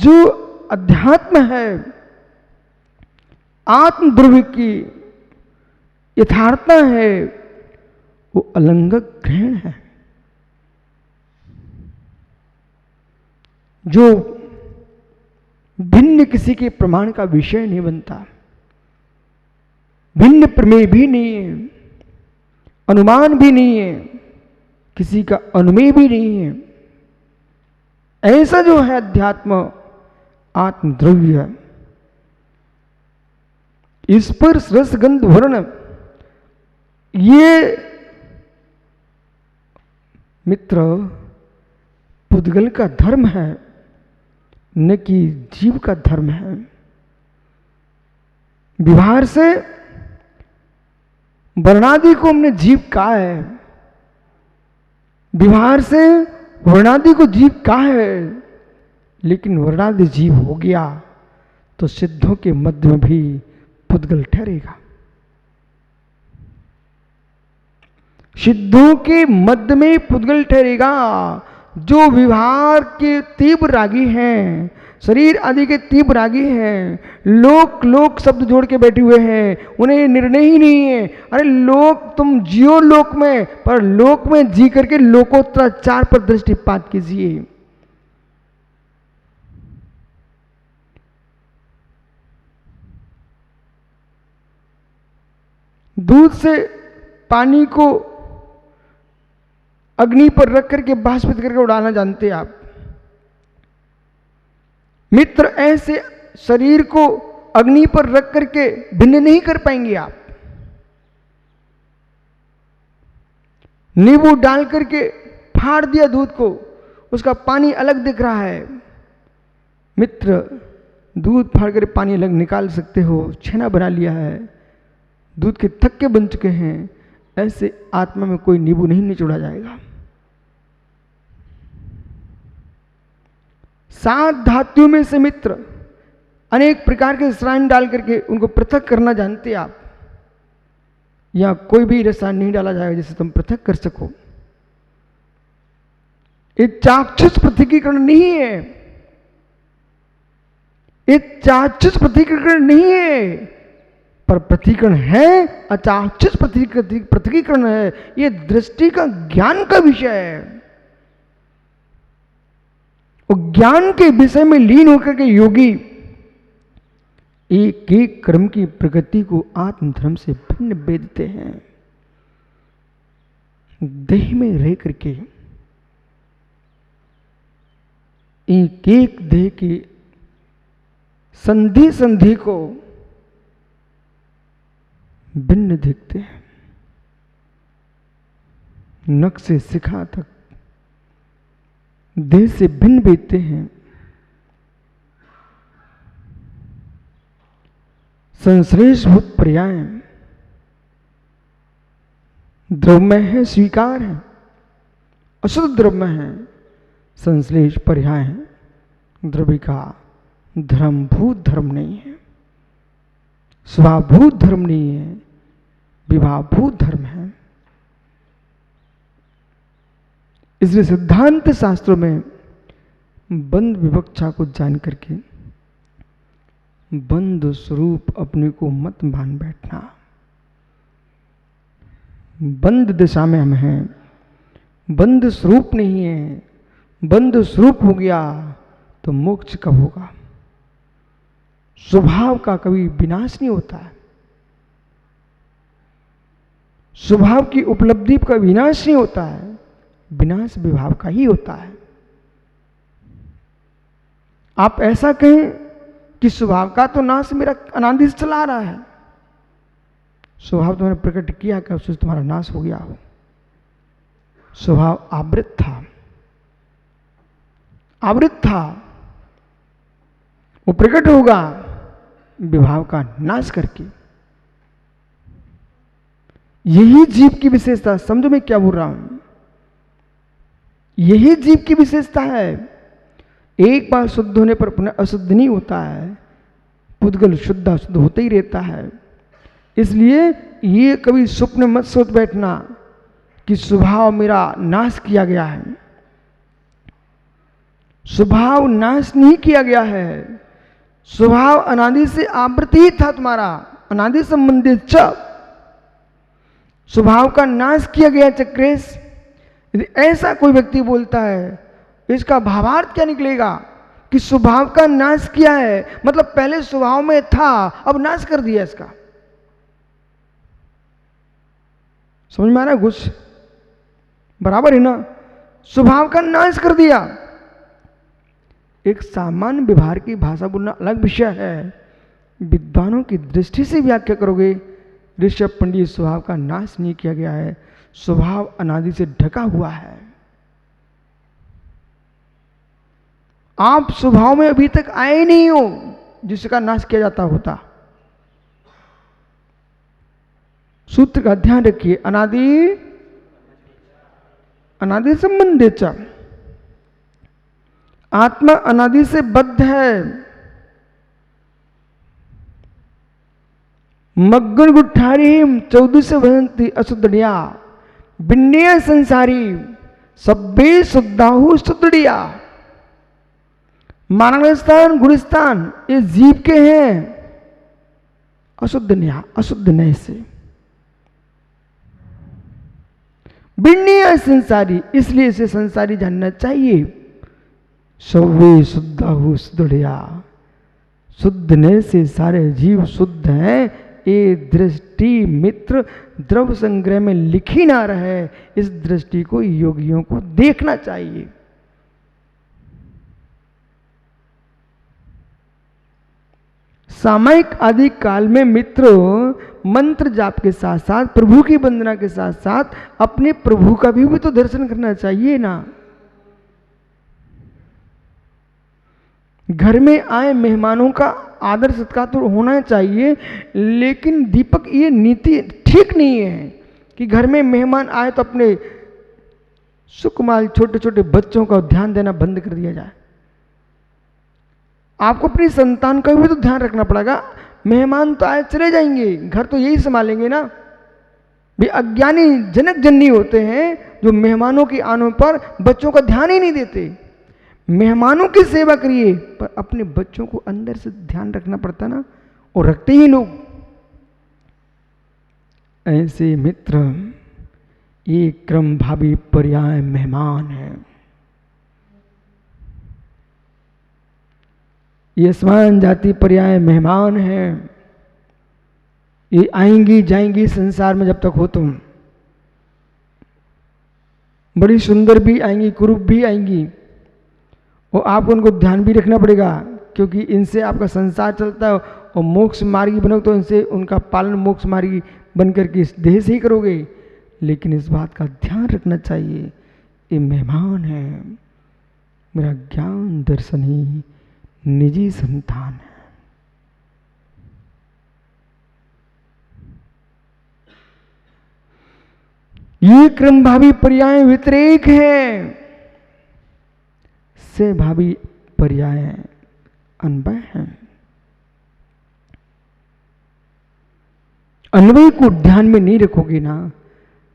जो अध्यात्म है, आत्म द्रव्य की यथार्थता है, वो अलंघक ग्रहण है, जो भिन्न किसी के प्रमाण का विषय नहीं बनता, भिन्न प्रमेय भी नहीं है, अनुमान भी नहीं है, किसी का अनुमेय भी नहीं है। ऐसा जो है अध्यात्म आत्मद्रव्य, स्पर्श रस गंध वर्ण, ये मित्र पुद्गल का धर्म है, न कि जीव का धर्म है। व्यवहार से वर्णादि को हमने जीव कहा है, व्यवहार से वर्णादि को जीव कहा है, लेकिन वर्णादि जीव हो गया तो सिद्धों के मध्य में भी पुद्गल ठहरेगा। सिद्धों के मध्य में पुद्गल ठहरेगा। जो व्यवहार के तीव्र रागी हैं, शरीर आदि के तीव्र रागी हैं, लोक लोक शब्द जोड़ के बैठे हुए हैं, उन्हें ये निर्णय ही नहीं है, अरे लोक तुम जियो लोक में, पर लोक में जी करके लोकोत्तराचार पर दृष्टिपात कीजिए। दूध से पानी को अग्नि पर रख करके बाष्पित करके उड़ाना जानते हैं आप मित्र। ऐसे शरीर को अग्नि पर रख करके भिन्न नहीं कर पाएंगे आप। नींबू डाल करके फाड़ दिया दूध को, उसका पानी अलग दिख रहा है। मित्र, दूध फाड़ कर पानी अलग निकाल सकते हो, छेना बना लिया है, दूध के थक्के बन चुके हैं। ऐसे आत्मा में कोई नींबू नहीं निचोड़ा जाएगा। 7 धातुओं में से मित्र अनेक प्रकार के रसायन डाल करके उनको पृथक करना जानते आप। यहां कोई भी रसायन नहीं डाला जाएगा जिससे तुम पृथक कर सको। ये चाक्षुष पृथकीकरण नहीं है, ये चाक्षुष पृथकीकरण नहीं है, पर पृथकीकरण है, अचाक्षुष पृथकीकरण है। ये दृष्टि का ज्ञान का विषय है। और ज्ञान के विषय में लीन होकर के योगी एक एक कर्म की प्रगति को आत्मधर्म से भिन्न वेदते हैं। देह में रह करके एक एक देह की संधि संधि को भिन्न देखते हैं। नख से शिखा तक देह से भिन्न बेचते हैं। संश्लेषभूत पर्याय द्रव्य है, स्वीकार है, अशुद्ध द्रव्य है। संश्लेष पर्याय है, द्रव्य का धर्मभूत धर्म नहीं है, स्वभावभूत धर्म नहीं है, विभावभूत धर्म है। इसलिए सिद्धांत शास्त्रों में बंद विवक्षा को जान करके बंद स्वरूप अपने को मत मान बैठना। बंद दिशा में हम हैं, बंद स्वरूप नहीं है। बंद स्वरूप हो गया तो मोक्ष कब होगा? स्वभाव का कभी विनाश नहीं होता है। स्वभाव की उपलब्धि का विनाश नहीं होता है, विनाश विभाव का ही होता है। आप ऐसा कहें कि स्वभाव का तो नाश मेरा अनादि से चला आ रहा है, स्वभाव तुमने प्रकट किया कि उससे तुम्हारा नाश हो गया हो। स्वभाव आवृत था, आवृत था, वो प्रकट होगा विभाव का नाश करके। यही जीव की विशेषता, समझो मैं क्या बोल रहा हूं, यही जीव की विशेषता है। एक बार शुद्ध होने पर पुनः अशुद्ध नहीं होता है, पुद्गल शुद्ध अशुद्ध होता ही रहता है। इसलिए ये कभी स्वप्न मत सोच बैठना कि स्वभाव मेरा नाश किया गया है। स्वभाव नाश नहीं किया गया है। स्वभाव अनादि से आवृत्ति था तुम्हारा, अनादि संबंधित च स्वभाव का नाश किया गया चक्रेश। यदि ऐसा कोई व्यक्ति बोलता है, इसका भावार्थ क्या निकलेगा कि स्वभाव का नाश किया है, मतलब पहले स्वभाव में था अब नाश कर दिया इसका। समझ में आ रहा है कुछ? बराबर है ना? स्वभाव का नाश कर दिया। एक सामान्य व्यवहार की भाषा बोलना अलग विषय है, विद्वानों की दृष्टि से व्याख्या करोगे। ऋषभ पंडित, स्वभाव का नाश नहीं किया गया है, स्वभाव अनादि से ढका हुआ है। आप स्वभाव में अभी तक आए नहीं हो जिसका नाश किया जाता होता। सूत्र का ध्यान रखिए, अनादि अनादि संबंधित आत्मा अनादि से बद्ध है। मग्गन गुठारी 14 से वदंती असुदड़िया बिन्य संसारी सभ्य शुद्धाहु सुदड़िया। मानवस्थान गुणस्थान ये जीव के हैं अशुद्ध न्याय, अशुद्ध नय से बिन्य संसारी, इसलिए इसे संसारी जानना चाहिए। सभ्य शुद्धाहु सुदड़िया, शुद्ध नय से सारे जीव शुद्ध हैं। ये दृष्टि मित्र द्रव्य संग्रह में लिखी ना रहे, इस दृष्टि को योगियों को देखना चाहिए। सामयिक आदि काल में मित्र मंत्र जाप के साथ साथ प्रभु की वंदना के साथ साथ अपने प्रभु का भी तो दर्शन करना चाहिए ना। घर में आए मेहमानों का आदर सत्कार तो होना चाहिए, लेकिन दीपक ये नीति ठीक नहीं है कि घर में मेहमान आए तो अपने सुकुमार छोटे छोटे बच्चों का ध्यान देना बंद कर दिया जाए। आपको अपनी संतान का भी तो ध्यान रखना पड़ेगा। मेहमान तो आए चले जाएंगे, घर तो यही संभालेंगे ना। भी अज्ञानी जनक जननी होते हैं जो मेहमानों के आने पर बच्चों का ध्यान ही नहीं देते। मेहमानों की सेवा करिए पर अपने बच्चों को अंदर से ध्यान रखना पड़ता ना, और रखते ही लोग। ऐसे मित्र ये क्रम भावी पर्याय मेहमान है। ये समान जाति पर्याय मेहमान है। ये आएंगी जाएंगी संसार में जब तक हो तुम। बड़ी सुंदर भी आएंगी, कुरूप भी आएंगी, और आपको उनको ध्यान भी रखना पड़ेगा, क्योंकि इनसे आपका संसार चलता है। और मोक्ष मार्गी बनो तो इनसे उनका पालन मोक्ष मार्गी बन करके इस देह से ही करोगे। लेकिन इस बात का ध्यान रखना चाहिए, ये मेहमान है, मेरा ज्ञान दर्शन ही निजी संतान है। ये क्रम भावी पर्याय व्यतिरेक है, से भावी पर्याय अन्वय है। अन्वय को ध्यान में नहीं रखोगे ना,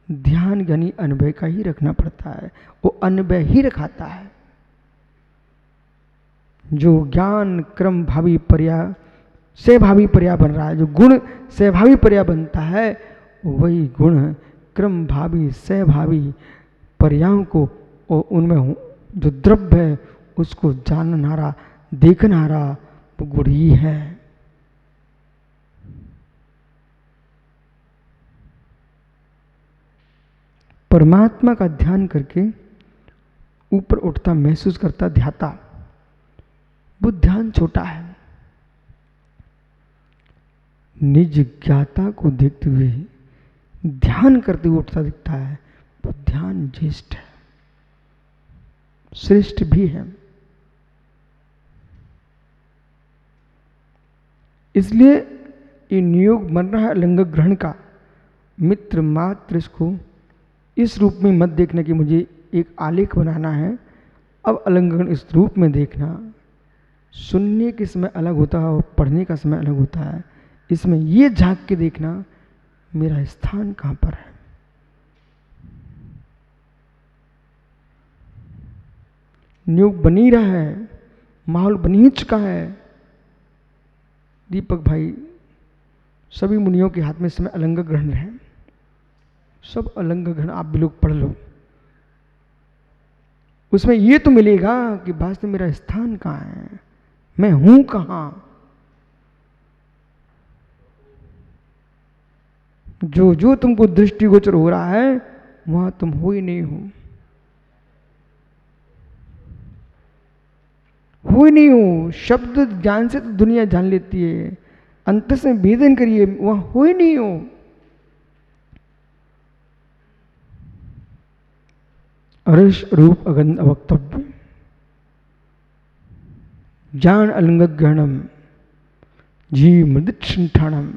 ध्यान यानी अन्वय का ही रखना पड़ता है, वो अन्वय ही रखाता है। जो ज्ञान क्रम भावी पर्याय से भावी पर्याय बन रहा है, जो गुण से भावी पर्याय बनता है, वही गुण क्रम भावी से भावी पर्यायों को और उनमें जो द्रव्य है उसको जाननारा देखनारा वो गुण ही है। परमात्मा का ध्यान करके ऊपर उठता महसूस करता ध्याता, वो ध्यान छोटा है। निज ज्ञाता को देखते हुए ध्यान करते हुए उठता दिखता है, वो ध्यान ज्येष्ठ है, श्रेष्ठ भी है। इसलिए ये नियोग बन रहा है अलंग ग्रहण का। मित्र मात्र इसको इस रूप में मत देखने की मुझे एक आलेख बनाना है। अब अलंग इस रूप में देखना, सुनने के समय अलग होता है और पढ़ने का समय अलग होता है। इसमें ये झांक के देखना मेरा स्थान कहाँ पर है। नियोग बनी रहा है, माहौल बन ही चुका है। दीपक भाई, सभी मुनियों के हाथ में इस समय अलंग ग्रहण है, सब अलंग ग्रहण आप भी लोग पढ़ लो। उसमें ये तो मिलेगा कि वास्तव में मेरा स्थान कहाँ है, मैं हूं कहां। जो जो तुमको दृष्टिगोचर हो रहा है वहां तुम हो ही नहीं हो, हो ही नहीं हो। शब्द ज्ञान से तो दुनिया जान लेती है, अंत से वेदन करिए, वहां हो ही नहीं हो। अरस रूप अगंध अवक्तव्य, ज्ञान अलंग ग्रहणम, जीव मृदिक्षाणम।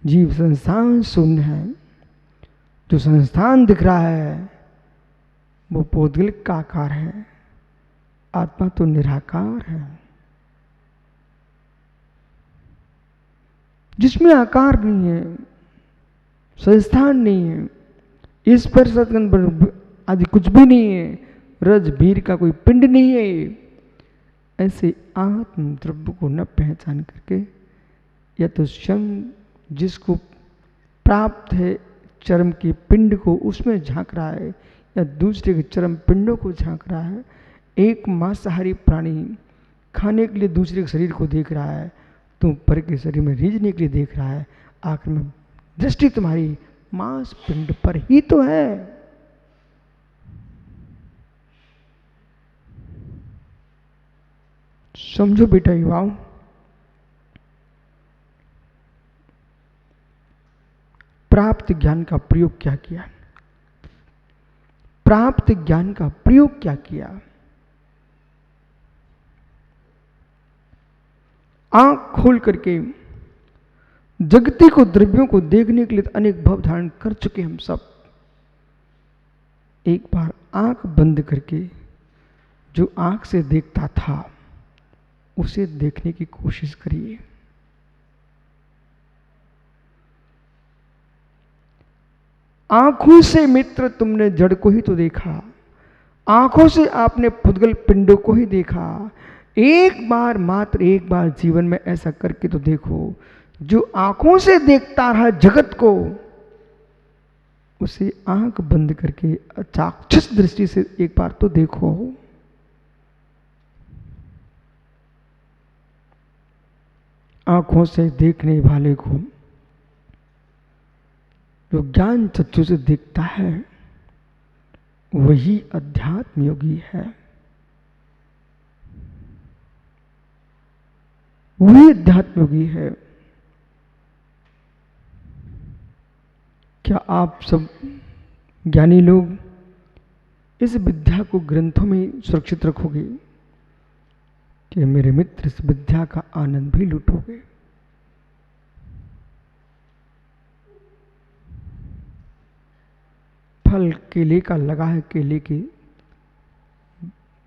जीव संस्थान शून्य है, जो संस्थान दिख रहा है वो पौद्गलिक का आकार है, आत्मा तो निराकार है, जिसमें आकार नहीं है, संस्थान नहीं है, इस पर सत्गंध आदि कुछ भी नहीं है, रज वीर का कोई पिंड नहीं है। ऐसे आत्म द्रव्य को न पहचान करके या तो स्वयं जिसको प्राप्त है चरम के पिंड को उसमें झांक रहा है, या दूसरे के चरम पिंडों को झांक रहा है। एक मांसाहारी प्राणी खाने के लिए दूसरे के शरीर को देख रहा है, तुम पर के शरीर में रीझने के लिए देख रहा है। आखिर में दृष्टि तुम्हारी मांस पिंड पर ही तो है। समझो बेटा युवाओं, प्राप्त ज्ञान का प्रयोग क्या किया, प्राप्त ज्ञान का प्रयोग क्या किया। आंख खोल करके जगती को द्रव्यों को देखने के लिए अनेक भव धारण कर चुके हम सब। एक बार आंख बंद करके जो आंख से देखता था उसे देखने की कोशिश करिए। आंखों से मित्र तुमने जड़ को ही तो देखा, आंखों से आपने पुद्गल पिंडों को ही देखा। एक बार मात्र एक बार जीवन में ऐसा करके तो देखो, जो आंखों से देखता रहा जगत को उसे आंख बंद करके चाक्षुष दृष्टि से एक बार तो देखो। आंखों से देखने वाले को जो ज्ञान चक्षु से देखता है वही अध्यात्म योगी है, वही अध्यात्म योगी है। क्या आप सब ज्ञानी लोग इस विद्या को ग्रंथों में सुरक्षित रखोगे कि मेरे मित्र इस विद्या का आनंद भी लूटोगे? फल केले का लगा है, केले के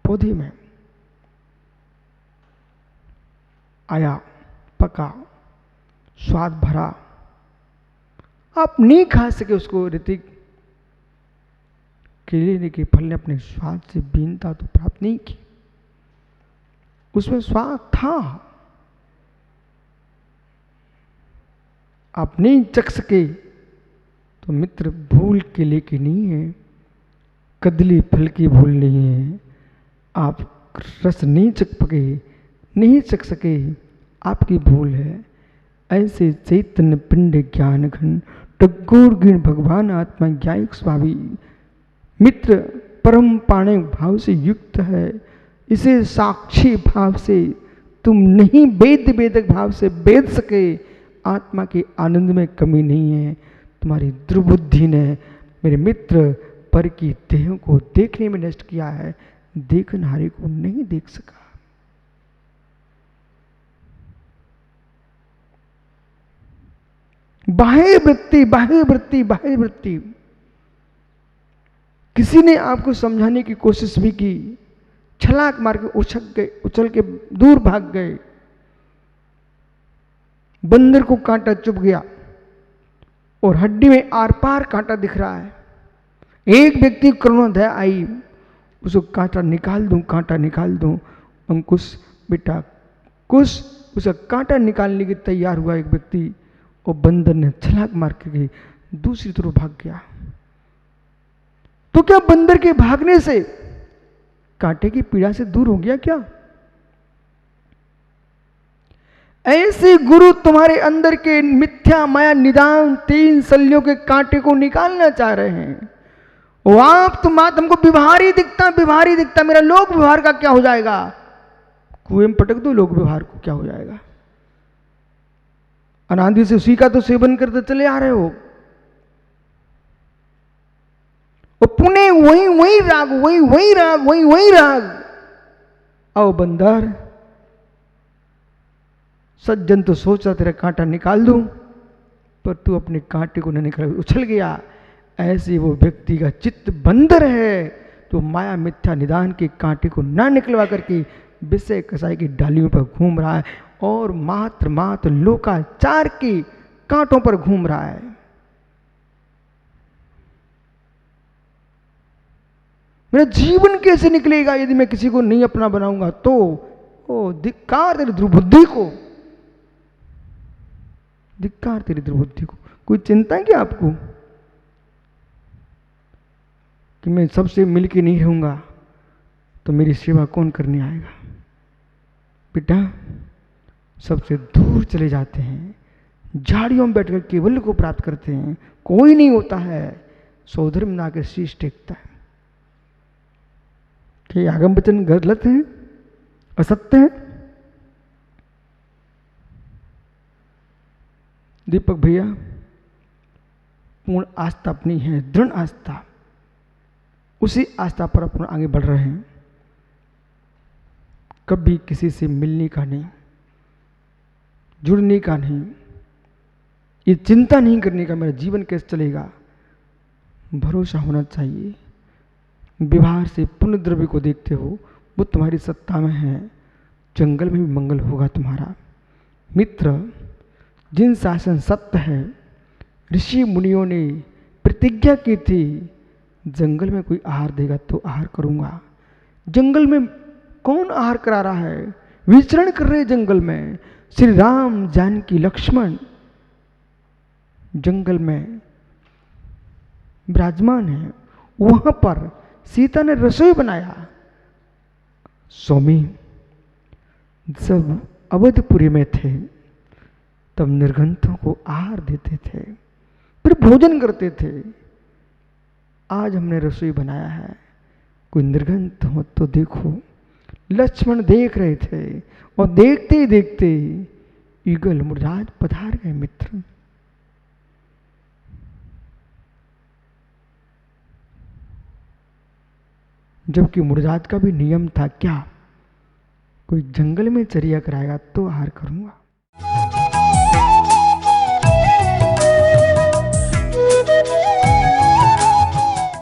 पौधे में आया, पका, स्वाद भरा, आप नहीं खा सके उसको। ऋतिक, केले के फल ने अपने स्वाद से बीनता तो प्राप्त नहीं की, उसमें स्वाद था, आप नहीं चख सके। तो मित्र, भूल केले की नहीं है, कदली फल की भूल नहीं है। आप रस नहीं चख पके, नहीं चख सके, आपकी भूल है। ऐसे चैतन्य पिंड ज्ञान घन टगोर गिण भगवान आत्मा ज्ञायक स्वामी मित्र परम पाणे भाव से युक्त है। इसे साक्षी भाव से तुम नहीं वेद वेदक भाव से वेद सके। आत्मा के आनंद में कमी नहीं है, तुम्हारी दुर्बुद्धि ने मेरे मित्र पर की देहों को देखने में नष्ट किया है, देखनहारे को नहीं देख सका। बाह्य वृत्ति, बाह्य वृत्ति, बाह्य वृत्ति। किसी ने आपको समझाने की कोशिश भी की, छलाक मार के उछक गए, उछल के दूर भाग गए। बंदर को कांटा चुभ गया और हड्डी में आर पार कांटा दिख रहा है। एक व्यक्ति करुणा दया आई, उसको कांटा निकाल दूं, कांटा निकाल दूं। अंकुश बेटा कुश, उसका कांटा निकालने के तैयार हुआ एक व्यक्ति, और बंदर ने छलांग मार के दूसरी तरफ भाग गया। तो क्या बंदर के भागने से कांटे की पीड़ा से दूर हो गया क्या? ऐसे गुरु तुम्हारे अंदर के मिथ्या माया निदान 3 शल्यों के कांटे को निकालना चाह रहे हैं। वो आप तुमको व्यवहार ही दिखता, मेरा लोक व्यवहार का क्या हो जाएगा? कुएं में पटक दो, लोक व्यवहार को क्या हो जाएगा? अनादि से उसी का तो सेवन करते चले आ रहे हो, और पुणे वही राग, वही राग। आओ बंदर, सज्जन तो सोचा तेरा कांटा निकाल दूं, पर तू अपने कांटे को न निकाल, उछल गया। ऐसे वो व्यक्ति का चित्त बंदर है, तो माया मिथ्या निदान के कांटे को ना निकलवा करके विषय कसाई की डालियों पर घूम रहा है, और मात्र लोकाचार के कांटों पर घूम रहा है। मेरा जीवन कैसे निकलेगा यदि मैं किसी को नहीं अपना बनाऊंगा तो? ओ धिक्कार तेरी दुर्बुद्धि को, धिक्कार तेरी दुर्बुद्धि को। कोई चिंता है क्या आपको कि मैं सबसे मिलके नहीं रहूंगा तो मेरी सेवा कौन करने आएगा? बेटा, सबसे दूर चले जाते हैं, झाड़ियों में बैठकर केवल को प्राप्त करते हैं, कोई नहीं होता है, सौधर्म ना के शीश टेकता है। कि आगम वचन गलत है, असत्य है? दीपक भैया, पूर्ण आस्था अपनी है, दृढ़ आस्था, उसी आस्था पर अपन आगे बढ़ रहे हैं। कभी किसी से मिलने का नहीं, जुड़ने का नहीं, ये चिंता नहीं करने का मेरा जीवन कैसे चलेगा। भरोसा होना चाहिए। व्यवहार से पुण्य द्रव्य को देखते हो, वो तुम्हारी सत्ता में है, जंगल में भी मंगल होगा तुम्हारा। मित्र, जिन शासन सत्य है, ऋषि मुनियों ने प्रतिज्ञा की थी, जंगल में कोई आहार देगा तो आहार करूंगा। जंगल में कौन आहार करा रहा है? विचरण कर रहे जंगल में। श्री राम, जानकी, लक्ष्मण जंगल में विराजमान है। वहां पर सीता ने रसोई बनाया। स्वामी सब अवधपुरी में थे, तब निर्गंथों को आहार देते थे, फिर भोजन करते थे। आज हमने रसोई बनाया है, कोई निर्गंथ हो तो देखो। लक्ष्मण देख रहे थे, और देखते ही देखते युगल मुरराज पधार गए। मित्र, जबकि मुरराज का भी नियम था क्या? कोई जंगल में चरिया कराएगा तो आहार करूंगा।